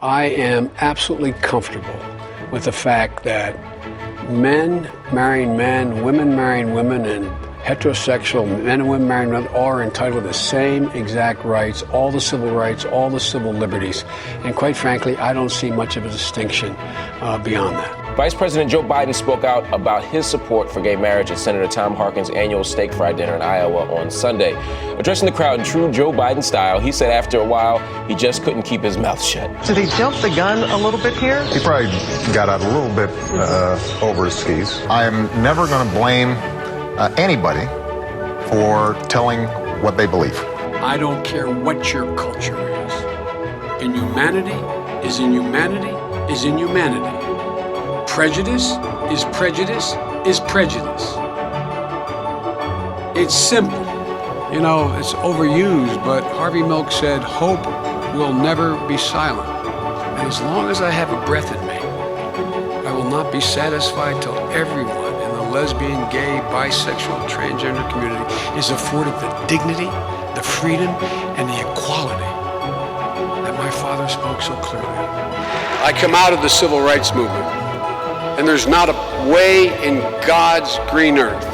I am absolutely comfortable with the fact that men marrying men, women marrying women, and heterosexual men and women marrying women are entitled to the same exact rights, all the civil rights, all the civil liberties. And quite frankly, I don't see much of a distinction beyond that. Vice President Joe Biden spoke out about his support for gay marriage at Senator Tom Harkin's annual steak fry dinner in Iowa on Sunday. Addressing the crowd in true Joe Biden style, he said after a while, he just couldn't keep his mouth shut. Did he jump the gun a little bit here? He probably got out a little bit over his skis. I am never going to blame anybody for telling what they believe. I don't care what your culture is. Inhumanity is inhumanity is inhumanity. Prejudice is prejudice is prejudice. It's simple. You know, it's overused, but Harvey Milk said, hope will never be silent. And as long as I have a breath in me, I will not be satisfied till everyone in the lesbian, gay, bisexual, transgender community is afforded the dignity, the freedom, and the equality that my father spoke so clearly. I come out of the civil rights movement, and there's not a way in God's green earth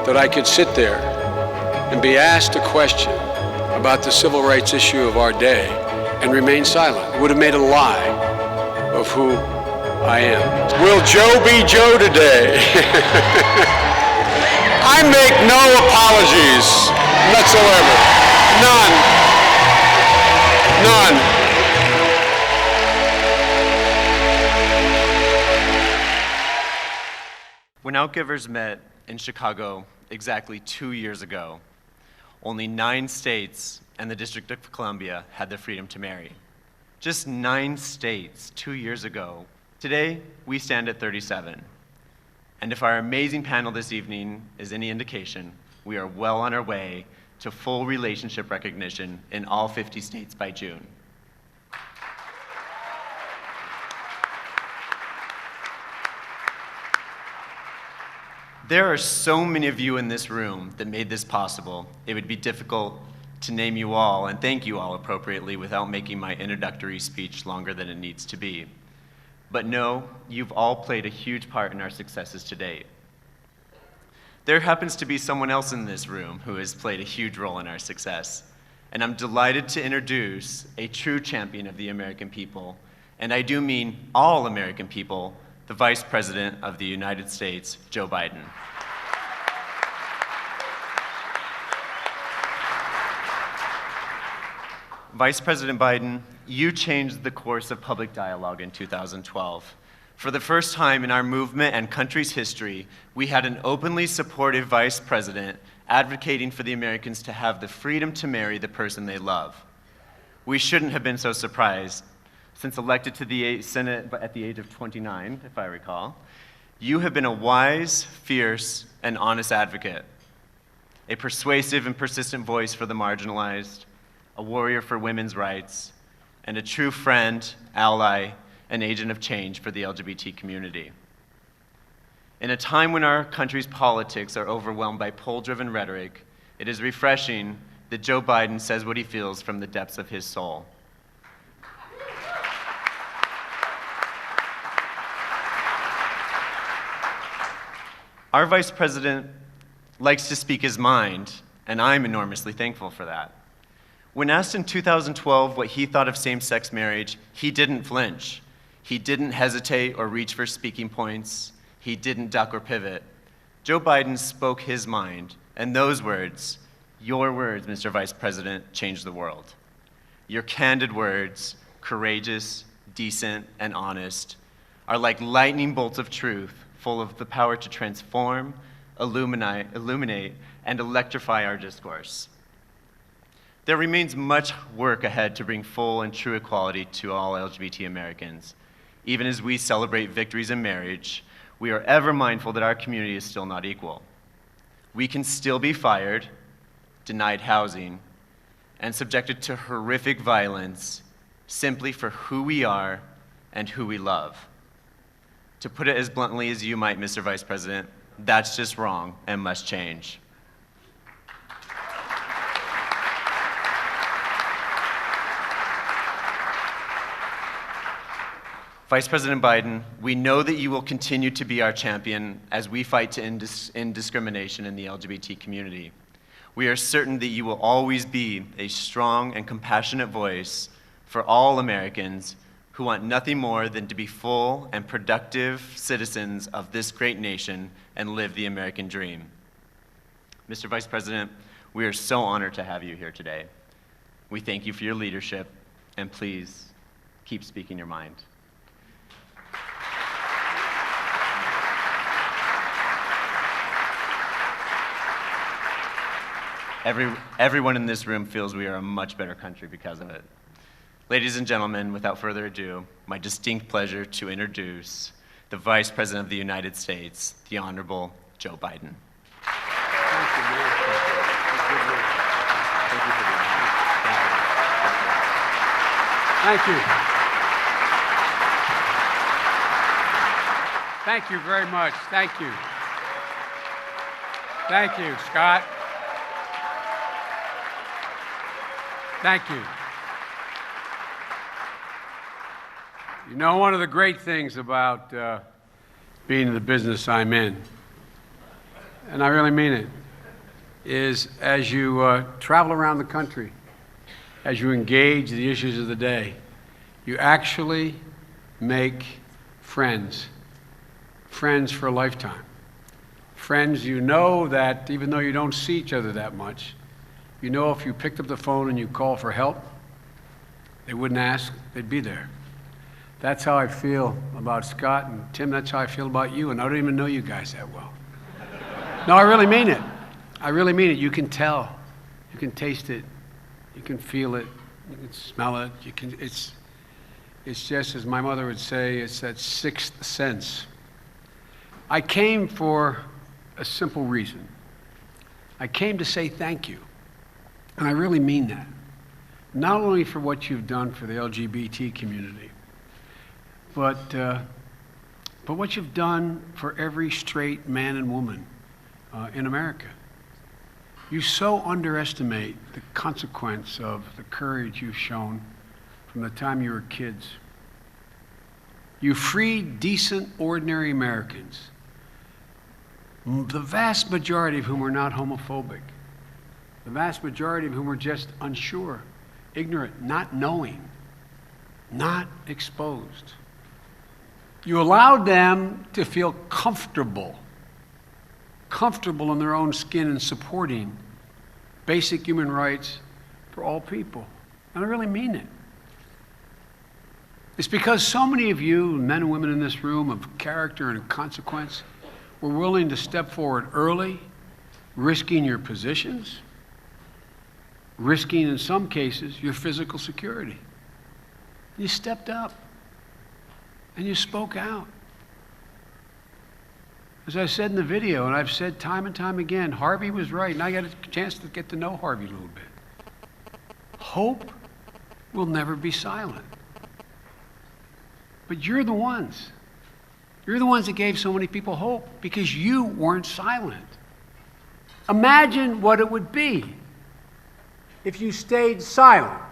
that I could sit there and be asked a question about the civil rights issue of our day and remain silent. It would have made a lie of who I am. Will Joe be Joe today? I make no apologies whatsoever. None. None. When OutGivers met in Chicago exactly 2 years ago, only 9 states and the District of Columbia had the freedom to marry. Just 9 states 2 years ago. Today, we stand at 37. And if our amazing panel this evening is any indication, we are well on our way to full relationship recognition in all 50 states by June. There are so many of you in this room that made this possible. It would be difficult to name you all and thank you all appropriately without making my introductory speech longer than it needs to be. But no, you've all played a huge part in our successes to date. There happens to be someone else in this room who has played a huge role in our success, and I'm delighted to introduce a true champion of the American people, and I do mean all American people, the Vice President of the United States, Joe Biden. Vice President Biden, you changed the course of public dialogue in 2012. For the first time in our movement and country's history, we had an openly supportive vice president advocating for the Americans to have the freedom to marry the person they love. We shouldn't have been so surprised. Since elected to the Senate at the age of 29, if I recall, you have been a wise, fierce, and honest advocate, a persuasive and persistent voice for the marginalized, a warrior for women's rights, and a true friend, ally, and agent of change for the LGBT community. In a time when our country's politics are overwhelmed by poll-driven rhetoric, it is refreshing that Joe Biden says what he feels from the depths of his soul. Our vice president likes to speak his mind, and I'm enormously thankful for that. When asked in 2012 what he thought of same-sex marriage, he didn't flinch. He didn't hesitate or reach for speaking points. He didn't duck or pivot. Joe Biden spoke his mind, and those words, your words, Mr. Vice President, changed the world. Your candid words, courageous, decent, and honest, are like lightning bolts of truth, full of the power to transform, illuminate, and electrify our discourse. There remains much work ahead to bring full and true equality to all LGBT Americans. Even as we celebrate victories in marriage, we are ever mindful that our community is still not equal. We can still be fired, denied housing, and subjected to horrific violence simply for who we are and who we love. To put it as bluntly as you might, Mr. Vice President, that's just wrong and must change. Vice President Biden, we know that you will continue to be our champion as we fight to end discrimination in the LGBT community. We are certain that you will always be a strong and compassionate voice for all Americans who want nothing more than to be full and productive citizens of this great nation and live the American dream. Mr. Vice President, we are so honored to have you here today. We thank you for your leadership, and please keep speaking your mind. Everyone in this room feels we are a much better country because of it. Ladies and gentlemen, without further ado, my distinct pleasure to introduce the Vice President of the United States, the Honorable Joe Biden. Thank you. Thank you very much. Thank you. Thank you, Scott. Thank you. You know, one of the great things about being in the business I'm in, and I really mean it, is as you travel around the country, as you engage the issues of the day, you actually make friends for a lifetime. Friends you know that even though you don't see each other that much, you know if you picked up the phone and you called for help, they wouldn't ask, they'd be there. That's how I feel about Scott, and Tim, that's how I feel about you, and I don't even know you guys that well. No, I really mean it. I really mean it. You can tell. You can taste it. You can feel it. You can smell it. It's just, as my mother would say, it's that sixth sense. I came for a simple reason. I came to say thank you. And I really mean that. Not only for what you've done for the LGBT community, but what you've done for every straight man and woman in America. You so underestimate the consequence of the courage you've shown from the time you were kids. You freed decent, ordinary Americans, the vast majority of whom are not homophobic, the vast majority of whom are just unsure, ignorant, not knowing, not exposed. You allowed them to feel comfortable in their own skin and supporting basic human rights for all people. And I really mean it. It's because so many of you, men and women in this room of character and consequence, were willing to step forward early, risking your positions, risking, in some cases, your physical security. You stepped up and you spoke out. As I said in the video, and I've said time and time again, Harvey was right, and I got a chance to get to know Harvey a little bit. Hope will never be silent. But you're the ones. You're the ones that gave so many people hope because you weren't silent. Imagine what it would be if you stayed silent.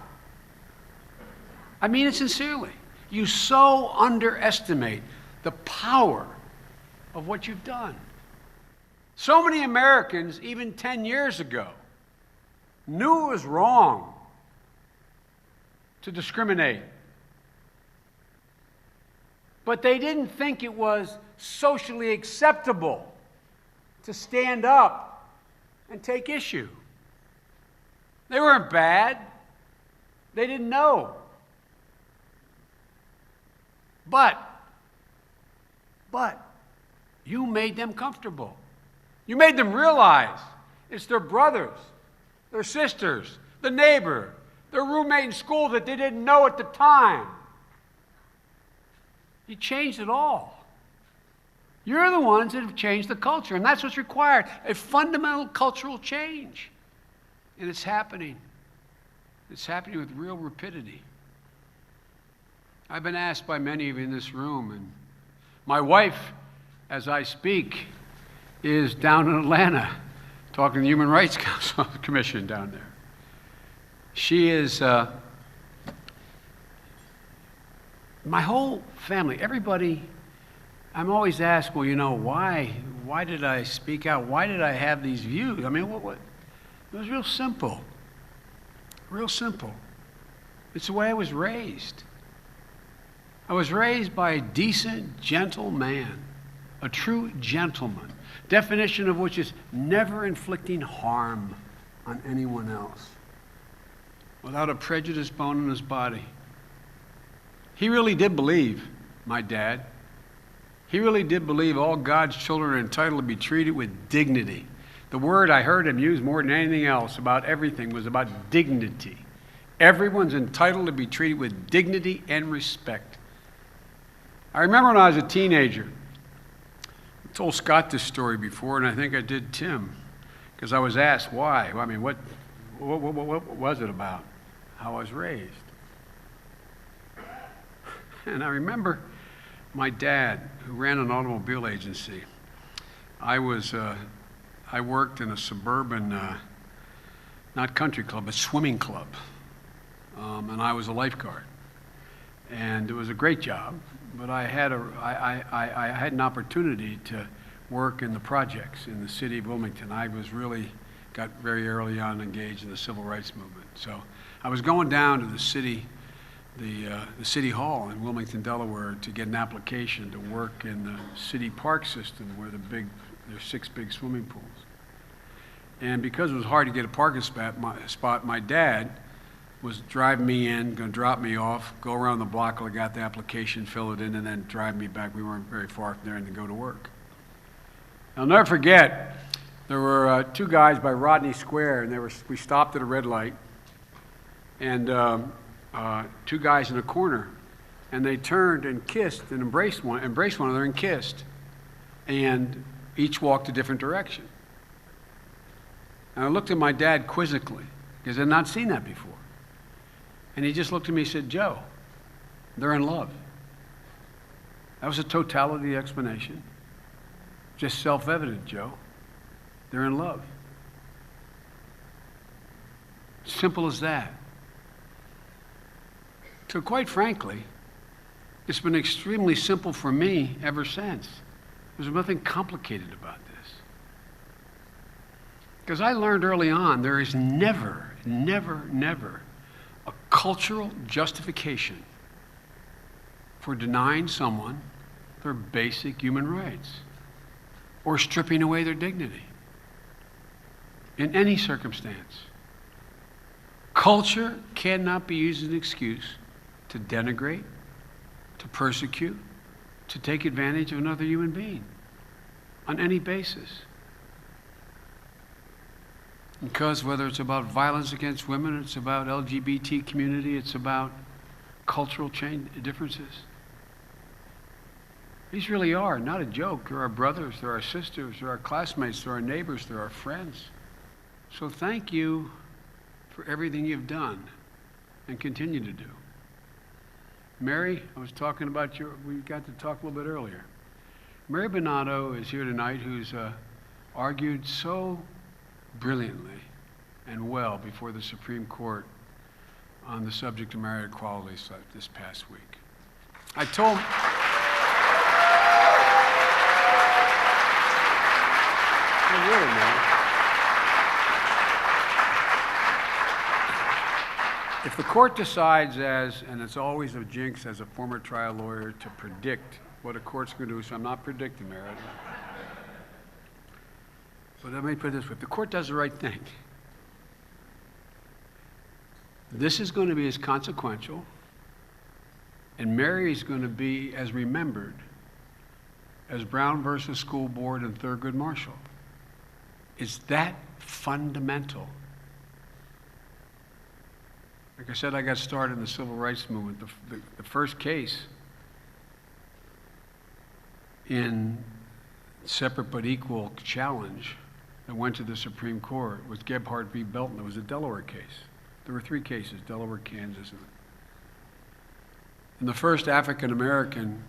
I mean it sincerely. You so underestimate the power of what you've done. So many Americans, even 10 years ago, knew it was wrong to discriminate. But they didn't think it was socially acceptable to stand up and take issue. They weren't bad. They didn't know. But you made them comfortable. You made them realize it's their brothers, their sisters, the neighbor, their roommate in school that they didn't know at the time. You changed it all. You're the ones that have changed the culture, and that's what's required, a fundamental cultural change. And it's happening. It's happening with real rapidity. I've been asked by many of you in this room, and my wife, as I speak, is down in Atlanta talking to the Human Rights Commission down there. She is my whole family, everybody, I'm always asked, well, you know, why did I speak out? Why did I have these views? I mean, what? It was real simple. Real simple. It's the way I was raised. I was raised by a decent, gentle man, a true gentleman, definition of which is never inflicting harm on anyone else, without a prejudiced bone in his body. He really did believe, my dad, he really did believe all God's children are entitled to be treated with dignity. The word I heard him use more than anything else about everything was about dignity. Everyone's entitled to be treated with dignity and respect. I remember when I was a teenager, I told Scott this story before, and I think I did Tim, because I was asked why. I mean, what was it about? How I was raised. And I remember my dad, who ran an automobile agency. I worked in a suburban, not country club, but swimming club. And I was a lifeguard. And it was a great job, but I had an opportunity to work in the projects in the city of Wilmington. I was really got very early on engaged in the civil rights movement. So I was going down to the city hall in Wilmington, Delaware, to get an application to work in the city park system where there's 6 big swimming pools. And because it was hard to get a parking spot, my dad was driving me in, going to drop me off, go around the block till I got the application, fill it in, and then drive me back. We weren't very far from there, and then go to work. I'll never forget, there were 2 guys by Rodney Square, and we stopped at a red light, and 2 guys in a corner, and they turned and kissed and embraced one another and kissed, and each walked a different direction. And I looked at my dad quizzically, because I had not seen that before. And he just looked at me and said, Joe, they're in love. That was the totality of the explanation. Just self-evident, Joe. They're in love. Simple as that. So quite frankly, it's been extremely simple for me ever since. There's nothing complicated about this. Because I learned early on, there is never a cultural justification for denying someone their basic human rights or stripping away their dignity in any circumstance. Culture cannot be used as an excuse to denigrate, to persecute, to take advantage of another human being on any basis. Because whether it's about violence against women, it's about LGBT community, it's about cultural differences. These really are not a joke. They're our brothers, they're our sisters, they're our classmates, they're our neighbors, they're our friends. So thank you for everything you've done and continue to do. Mary, I was talking about we got to talk a little bit earlier. Mary Bonato is here tonight, who's argued so brilliantly and well before the Supreme Court on the subject of marriage equality this past week. I told really, man. If the court decides and it's always a jinx as a former trial lawyer to predict what a court's going to do, so I'm not predicting there. But let me put it this way, if the court does the right thing, this is going to be as consequential, and Mary is going to be as remembered as Brown versus School Board and Thurgood Marshall. It's that fundamental. Like I said, I got started in the civil rights movement. The first case in separate but equal challenge that went to the Supreme Court was Gebhardt v. Belton. It was a Delaware case. There were 3 cases, Delaware, Kansas. And the first African American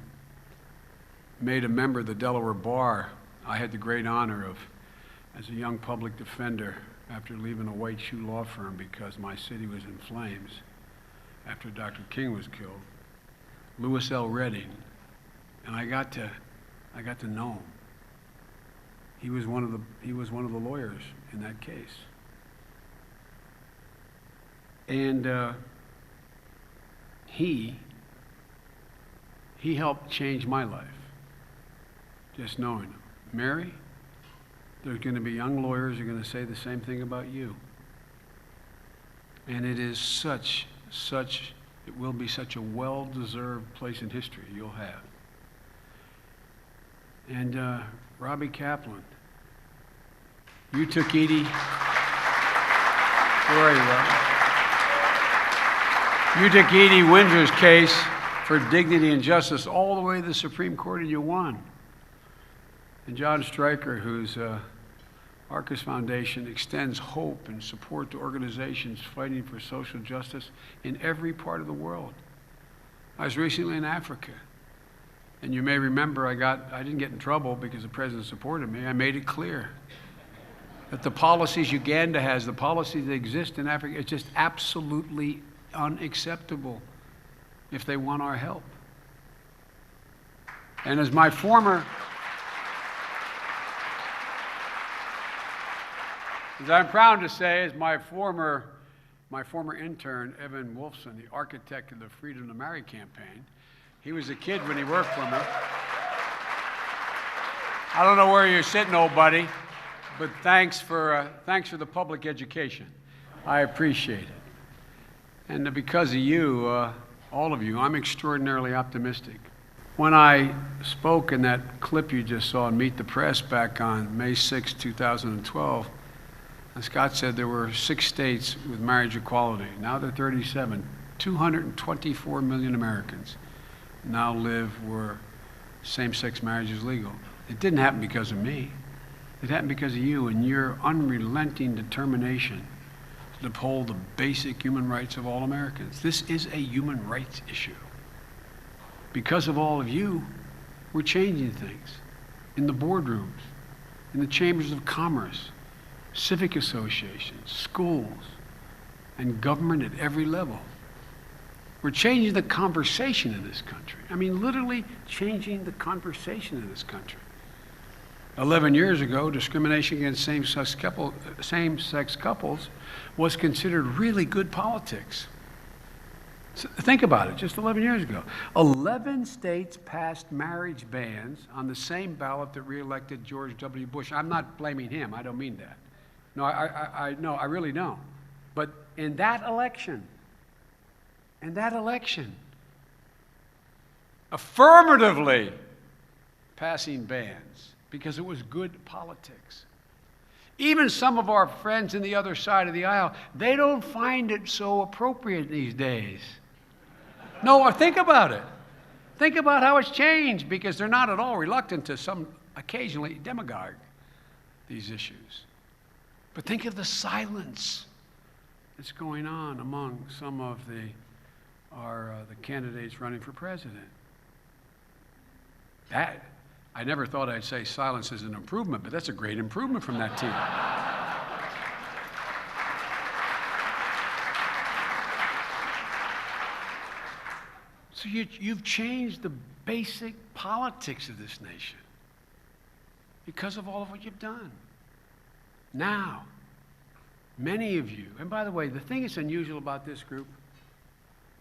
made a member of the Delaware Bar. I had the great honor of, as a young public defender, after leaving a white shoe law firm because my city was in flames after Dr. King was killed, Louis L. Redding, and I got to know him. He was one of the lawyers in that case. And he helped change my life, just knowing him. Mary, there's going to be young lawyers who are going to say the same thing about you. And it is it will be such a well-deserved place in history you'll have. And Robbie Kaplan, you took Edie. Where are you, Robbie? You took Edie Windsor's case for dignity and justice all the way to the Supreme Court, and you won. And John Stryker, whose Arcus Foundation extends hope and support to organizations fighting for social justice in every part of the world. I was recently in Africa, and you may remember I didn't get in trouble because the president supported me. I made it clear that the policies Uganda has, the policies that exist in Africa, it's just absolutely unacceptable if they want our help. And as my former As I'm proud to say, as my former intern, Evan Wolfson, the architect of the Freedom to Marry campaign, he was a kid when he worked for me. I don't know where you're sitting, old buddy, but thanks for the public education. I appreciate it. And because of you, all of you, I'm extraordinarily optimistic. When I spoke in that clip you just saw in Meet the Press back on May 6, 2012, as Scott said, there were 6 states with marriage equality. Now there are 37. 224 million Americans now live where same-sex marriage is legal. It didn't happen because of me. It happened because of you and your unrelenting determination to uphold the basic human rights of all Americans. This is a human rights issue. Because of all of you, we're changing things in the boardrooms, in the chambers of commerce, civic associations, schools, and government at every level. We're changing the conversation in this country. I mean, literally changing the conversation in this country. 11 years ago, discrimination against same-sex couples was considered really good politics. So think about it, just 11 years ago. 11 states passed marriage bans on the same ballot that reelected George W. Bush. I'm not blaming him, I don't mean that. No, I really don't. But in that election, affirmatively passing bans because it was good politics. Even some of our friends on the other side of the aisle, they don't find it so appropriate these days. No, think about it. Think about how it's changed, because they're not at all reluctant to some occasionally demagogue these issues. But think of the silence that's going on among some of the candidates running for president. That, I never thought I'd say silence is an improvement, but that's a great improvement from that team. So you've changed the basic politics of this nation because of all of what you've done. Now, many of you, and by the way, the thing that's unusual about this group,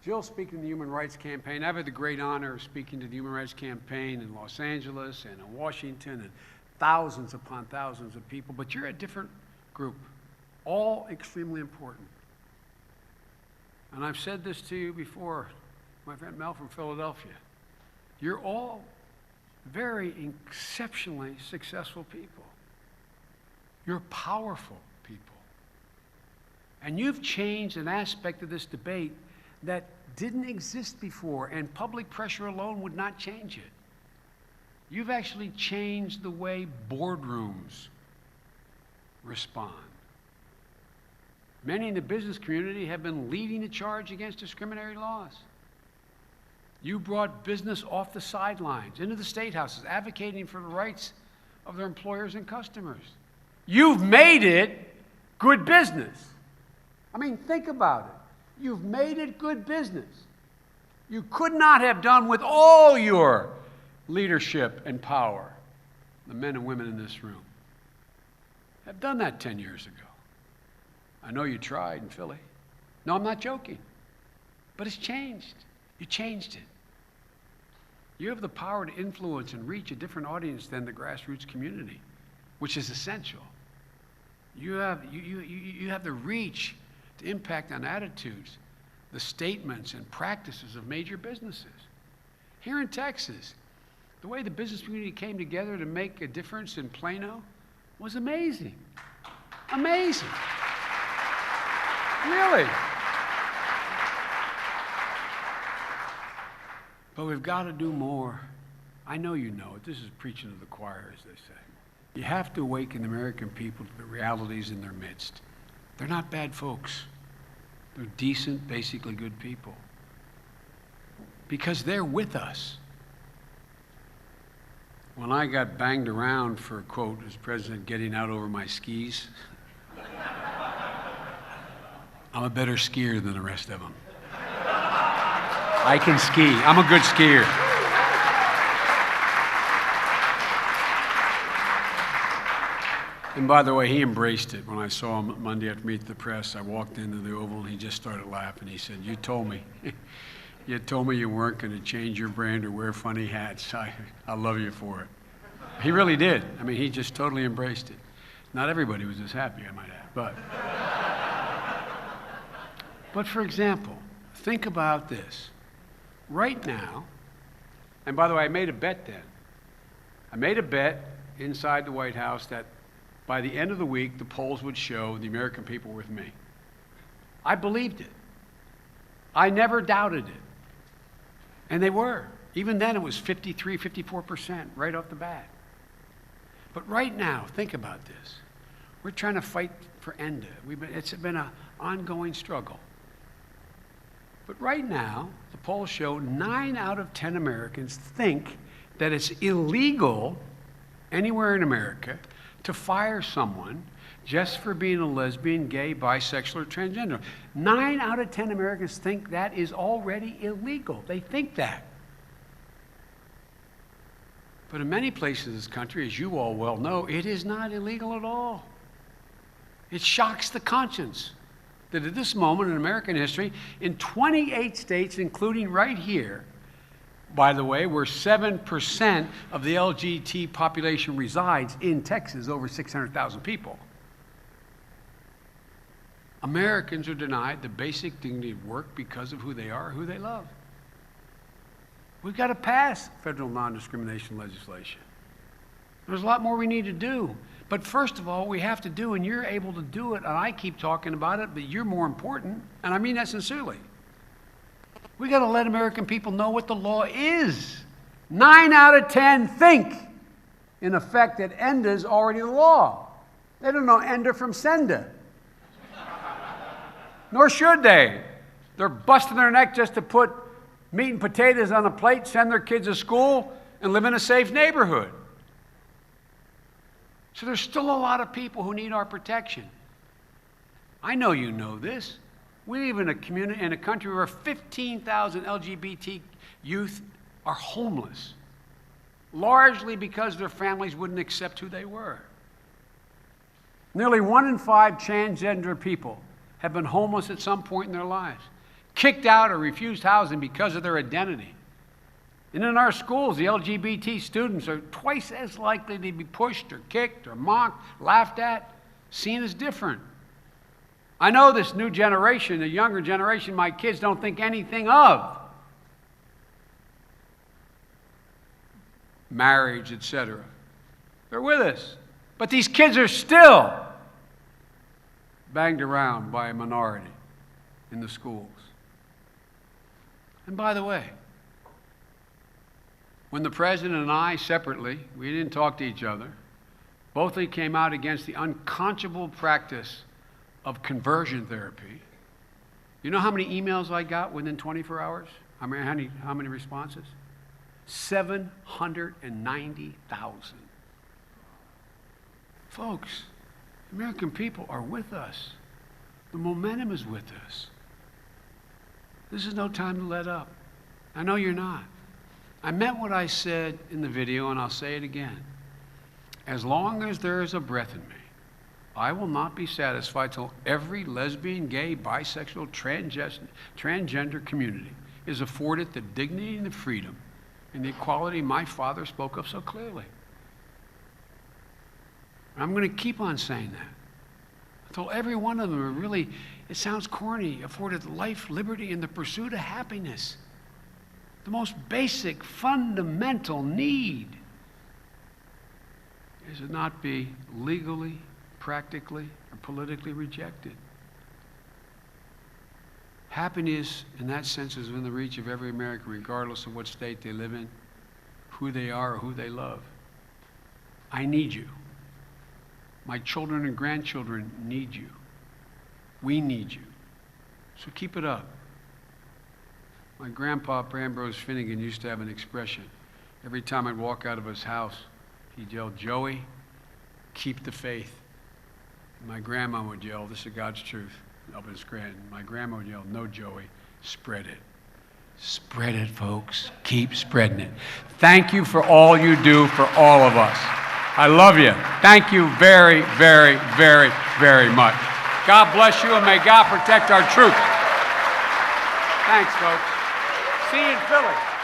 Jill's speaking to the Human Rights Campaign. I've had the great honor of speaking to the Human Rights Campaign in Los Angeles and in Washington, and thousands upon thousands of people, but you're a different group, all extremely important. And I've said this to you before, my friend Mel from Philadelphia. You're all very exceptionally successful people. You're powerful people. And you've changed an aspect of this debate that didn't exist before, and public pressure alone would not change it. You've actually changed the way boardrooms respond. Many in the business community have been leading the charge against discriminatory laws. You brought business off the sidelines, into the state houses, advocating for the rights of their employers and customers. You've made it good business. I mean, think about it. You've made it good business. you could not have done with all your leadership and power. The men and women in this room have done that 10 years ago. I know you tried in Philly. No, I'm not joking. But it's changed. You changed it. You have the power to influence and reach a different audience than the grassroots community, which is essential. You have the reach to impact on attitudes, the statements and practices of major businesses. Here in Texas, the way the business community came together to make a difference in Plano was amazing. Amazing. Really. But we've got to do more. I know you know it. This is preaching to the choir, as they say. You have to awaken the American people to the realities in their midst. They're not bad folks. They're decent, basically good people. Because they're with us. When I got banged around for, quote, as president, getting out over my skis, I'm a better skier than the rest of them. I can ski. I'm a good skier. And by the way, he embraced it. When I saw him Monday after meeting the press, I walked into the Oval and he just started laughing. He said, "You told me. You told me you weren't going to change your brand or wear funny hats. I love you for it." He really did. I mean, he just totally embraced it. Not everybody was as happy, I might add. But for example, think about this. Right now, and by the way, I made a bet then. I made a bet inside the White House that by the end of the week, the polls would show the American people were with me. I believed it. I never doubted it. And they were. Even then, it was 53, 54% right off the bat. But right now, think about this. We're trying to fight for ENDA. It's been an ongoing struggle. But right now, the polls show 9 out of 10 Americans think that it's illegal anywhere in America to fire someone just for being a lesbian, gay, bisexual, or transgender. 9 out of 10 Americans think that is already illegal. They think that. But in many places in this country, as you all well know, it is not illegal at all. It shocks the conscience that at this moment in American history, in 28 states, including right here, by the way, where 7% of the LGBT population resides in Texas, over 600,000 people, Americans are denied the basic dignity of work because of who they are, who they love. We've got to pass federal non-discrimination legislation. There's a lot more we need to do. But first of all, we have to do, and you're able to do it, and I keep talking about it, but you're more important, and I mean that sincerely. We got to let American people know what the law is. 9 out of 10 think, in effect, that ENDA is already the law. They don't know ENDA from SENDA. Nor should they. They're busting their neck just to put meat and potatoes on a plate, send their kids to school, and live in a safe neighborhood. So there's still a lot of people who need our protection. I know you know this. We live in a country where 15,000 LGBT youth are homeless, largely because their families wouldn't accept who they were. Nearly 1 in 5 transgender people have been homeless at some point in their lives, kicked out or refused housing because of their identity. And in our schools, the LGBT students are twice as likely to be pushed or kicked or mocked, laughed at, seen as different. I know this new generation, the younger generation, my kids don't think anything of. Marriage, etc. They're with us. But these kids are still banged around by a minority in the schools. And by the way, when the president and I separately, we didn't talk to each other, both of you came out against the unconscionable practice of conversion therapy. You know how many emails I got within 24 hours? How many responses? 790,000. Folks, American people are with us. The momentum is with us. This is no time to let up. I know you're not. I meant what I said in the video, and I'll say it again. As long as there is a breath in me, I will not be satisfied till every lesbian, gay, bisexual, transgender community is afforded the dignity and the freedom and the equality my father spoke of so clearly. I'm going to keep on saying that until every one of them are really, it sounds corny, afforded life, liberty, and the pursuit of happiness. The most basic, fundamental need is to not be legally, practically, or politically rejected. Happiness, in that sense, is within the reach of every American, regardless of what state they live in, who they are, or who they love. I need you. My children and grandchildren need you. We need you. So keep it up. My grandpa, Ambrose Finnegan, used to have an expression. Every time I'd walk out of his house, he'd yell, "Joey, keep the faith." And my grandma would yell, "This is God's truth," up in Scranton. My grandma would yell, "No, Joey, spread it." Spread it, folks. Keep spreading it. Thank you for all you do for all of us. I love you. Thank you very, very, very, very much. God bless you, and may God protect our troops. Thanks, folks. See you in Philly.